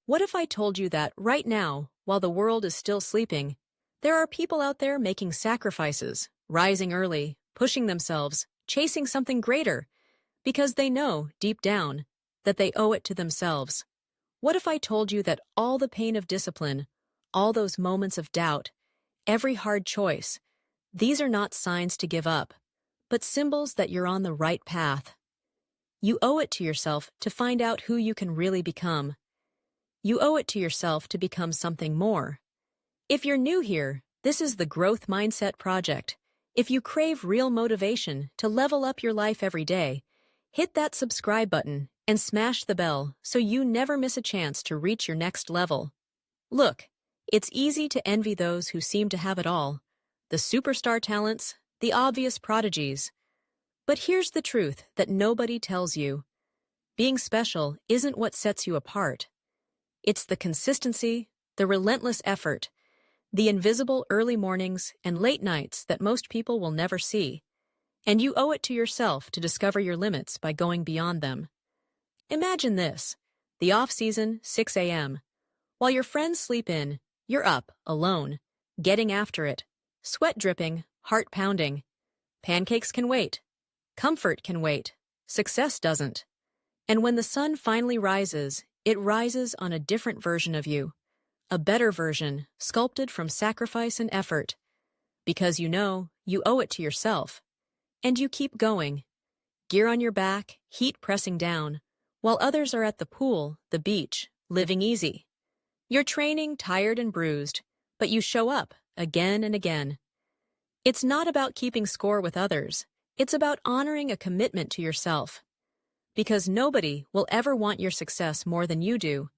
What if I told you that right now, while the world is still sleeping, there are people out there making sacrifices, rising early, pushing themselves, chasing something greater, because they know, deep down, that they owe it to themselves? What if I told you that all the pain of discipline, all those moments of doubt, every hard choice, these are not signs to give up, but symbols that you're on the right path? You owe it to yourself to find out who you can really become. You owe it to yourself to become something more. If you're new here, this is the Growth Mindset Project. If you crave real motivation to level up your life every day, hit that subscribe button and smash the bell so you never miss a chance to reach your next level. Look, it's easy to envy those who seem to have it all, the superstar talents, the obvious prodigies. But here's the truth that nobody tells you. Being special isn't what sets you apart. It's the consistency, the relentless effort, the invisible early mornings and late nights that most people will never see. And you owe it to yourself to discover your limits by going beyond them. Imagine this: the off-season, 6 a.m. While your friends sleep in, you're up, alone, getting after it, sweat dripping, heart pounding. Pancakes can wait. Comfort can wait. Success doesn't. And when the sun finally rises, it rises on a different version of you, a better version, sculpted from sacrifice and effort. Because you know, you owe it to yourself. And you keep going, gear on your back, heat pressing down, while others are at the pool, the beach, living easy. You're training, tired and bruised, but you show up again and again. It's not about keeping score with others. It's about honoring a commitment to yourself. Because nobody will ever want your success more than you do,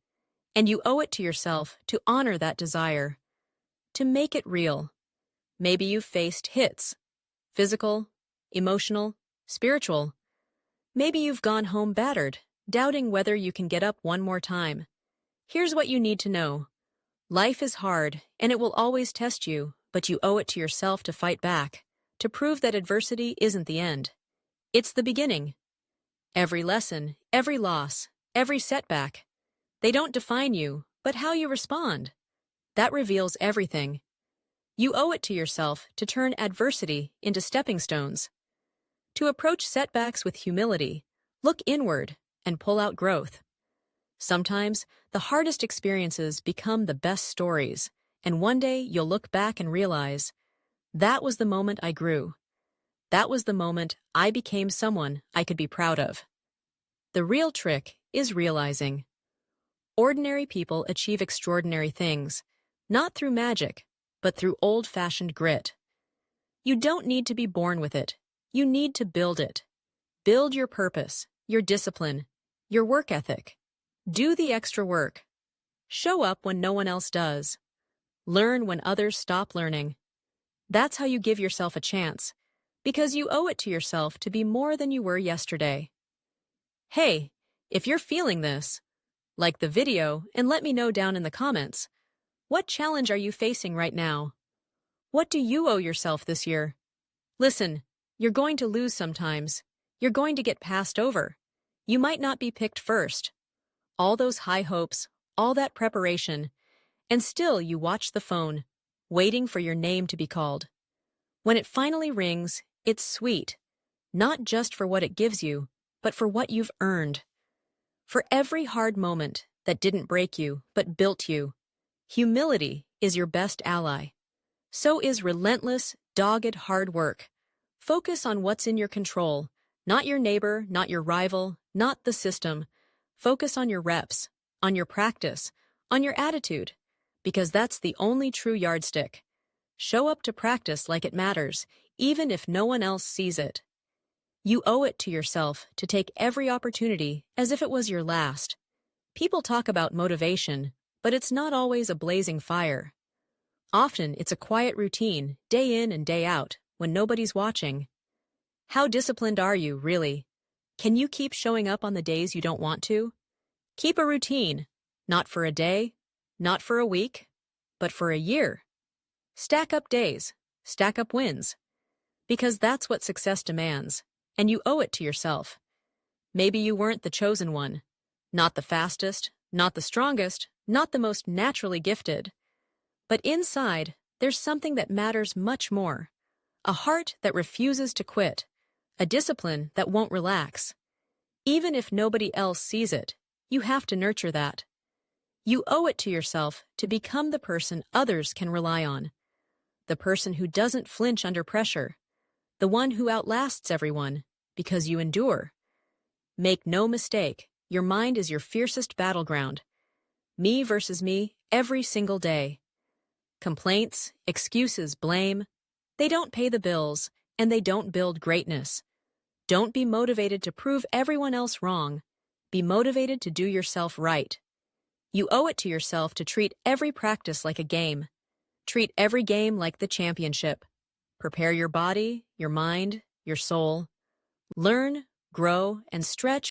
and you owe it to yourself to honor that desire, to make it real. Maybe you've faced hits, physical, emotional, spiritual. Maybe you've gone home battered, doubting whether you can get up one more time. Here's what you need to know. Life is hard, and it will always test you, but you owe it to yourself to fight back, to prove that adversity isn't the end. It's the beginning. Every lesson, every loss, every setback, they don't define you, but how you respond. That reveals everything. You owe it to yourself to turn adversity into stepping stones. To approach setbacks with humility, look inward, and pull out growth. Sometimes, the hardest experiences become the best stories, and one day you'll look back and realize, that was the moment I grew. That was the moment I became someone I could be proud of. The real trick is realizing. Ordinary people achieve extraordinary things, not through magic, but through old-fashioned grit. You don't need to be born with it. You need to build it. Build your purpose, your discipline, your work ethic. Do the extra work. Show up when no one else does. Learn when others stop learning. That's how you give yourself a chance, because you owe it to yourself to be more than you were yesterday. Hey, if you're feeling this, like the video and let me know down in the comments. What challenge are you facing right now? What do you owe yourself this year? Listen, you're going to lose sometimes. You're going to get passed over. You might not be picked first. All those high hopes, all that preparation, and still you watch the phone, waiting for your name to be called. When it finally rings, it's sweet, not just for what it gives you, but for what you've earned. For every hard moment that didn't break you, but built you, humility is your best ally. So is relentless, dogged hard work. Focus on what's in your control, not your neighbor, not your rival, not the system. Focus on your reps, on your practice, on your attitude, because that's the only true yardstick. Show up to practice like it matters, even if no one else sees it. You owe it to yourself to take every opportunity as if it was your last. People talk about motivation, but it's not always a blazing fire. Often it's a quiet routine, day in and day out, when nobody's watching. How disciplined are you, really? Can you keep showing up on the days you don't want to? Keep a routine, not for a day, not for a week, but for a year. Stack up days, stack up wins, because that's what success demands. And you owe it to yourself. Maybe you weren't the chosen one. Not the fastest, not the strongest, not the most naturally gifted. But inside, there's something that matters much more. A heart that refuses to quit. A discipline that won't relax. Even if nobody else sees it, you have to nurture that. You owe it to yourself to become the person others can rely on. The person who doesn't flinch under pressure. The one who outlasts everyone, because you endure. Make no mistake, your mind is your fiercest battleground. Me versus me, every single day. Complaints, excuses, blame. They don't pay the bills, and they don't build greatness. Don't be motivated to prove everyone else wrong. Be motivated to do yourself right. You owe it to yourself to treat every practice like a game. Treat every game like the championship. Prepare your body, your mind, your soul. Learn, grow, and stretch